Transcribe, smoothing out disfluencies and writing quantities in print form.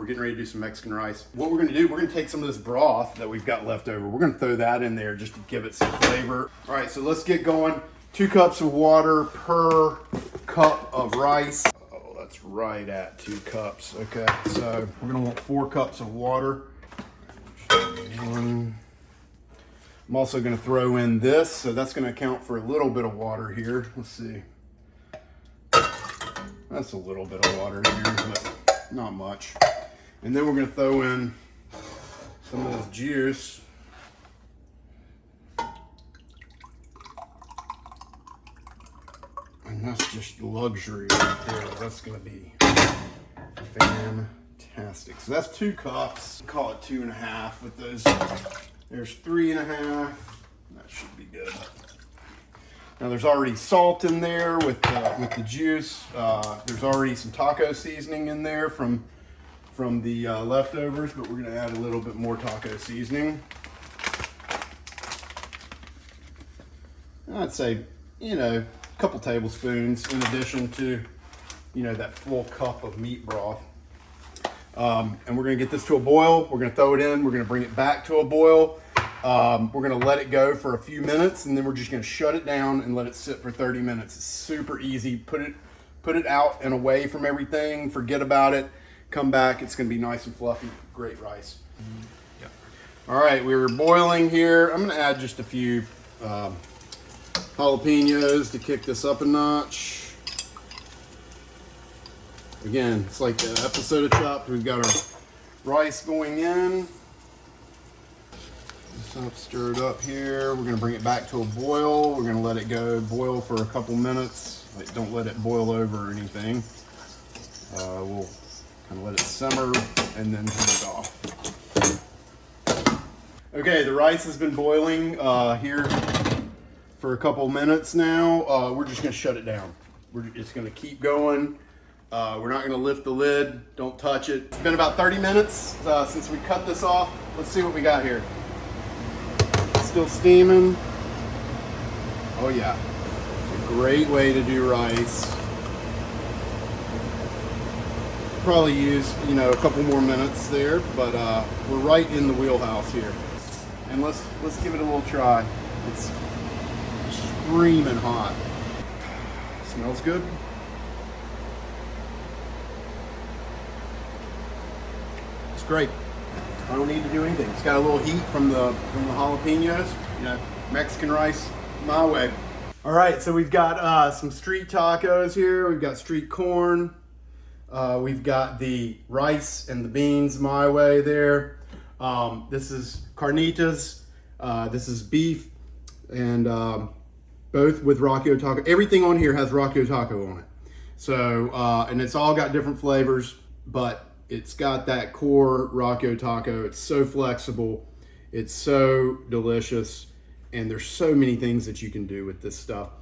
We're getting ready to do some Mexican rice. What we're gonna do, we're gonna take some of this broth that we've got left over. We're gonna throw that in there just to give it some flavor. All right, so let's get going. 2 cups of water per cup of rice. Oh, that's right at 2 cups. Okay, so we're gonna want 4 cups of water. I'm also gonna throw in this, so that's gonna account for a little bit of water here. Let's see. That's a little bit of water here, but not much. And then we're gonna throw in some of this juice. And that's just luxury right there. That's gonna be fantastic. So that's 2 cups. Call it 2.5 with those. There's 3.5. That should be good. Now there's already salt in there with the juice. There's already some taco seasoning in there from the leftovers, but we're gonna add a little bit more taco seasoning. I'd say, a couple tablespoons in addition to, that full cup of meat broth. And we're gonna get this to a boil. We're gonna throw it in. We're gonna bring it back to a boil. We're gonna let it go for a few minutes, and then we're just gonna shut it down and let it sit for 30 minutes. It's super easy. Put it out and away from everything. Forget about it. Come back. It's gonna be nice and fluffy. Great rice. Yeah. All right, we were boiling here. I'm gonna add just a few jalapenos to kick this up a notch. Again, it's like the episode of Chopped. We've got our rice going in. Stir it up here. We're gonna bring it back to a boil. We're gonna let it go boil for a couple minutes. Don't let it boil over or anything. We'll kind of let it simmer and then turn it off. Okay, the rice has been boiling here for a couple minutes now. We're just gonna shut it down. It's gonna keep going. We're not gonna lift the lid. Don't touch it. It's been about 30 minutes since we cut this off. Let's see what we got here. Still steaming. Oh yeah, it's a great way to do rice. Probably use, a couple more minutes there, but we're right in the wheelhouse here. And let's give it a little try. It's screaming hot. Smells good. It's great. I don't need to do anything. It's got a little heat from the jalapenos. Mexican rice my way. All right, so we've got some street tacos here. We've got street corn. We've got the rice and the beans my way there. This is carnitas. This is beef, and both with Rocky Taco. Everything on here has Rocky Taco on it. So, and it's all got different flavors, but it's got that core Rocky Taco. It's so flexible. It's so delicious. And there's so many things that you can do with this stuff.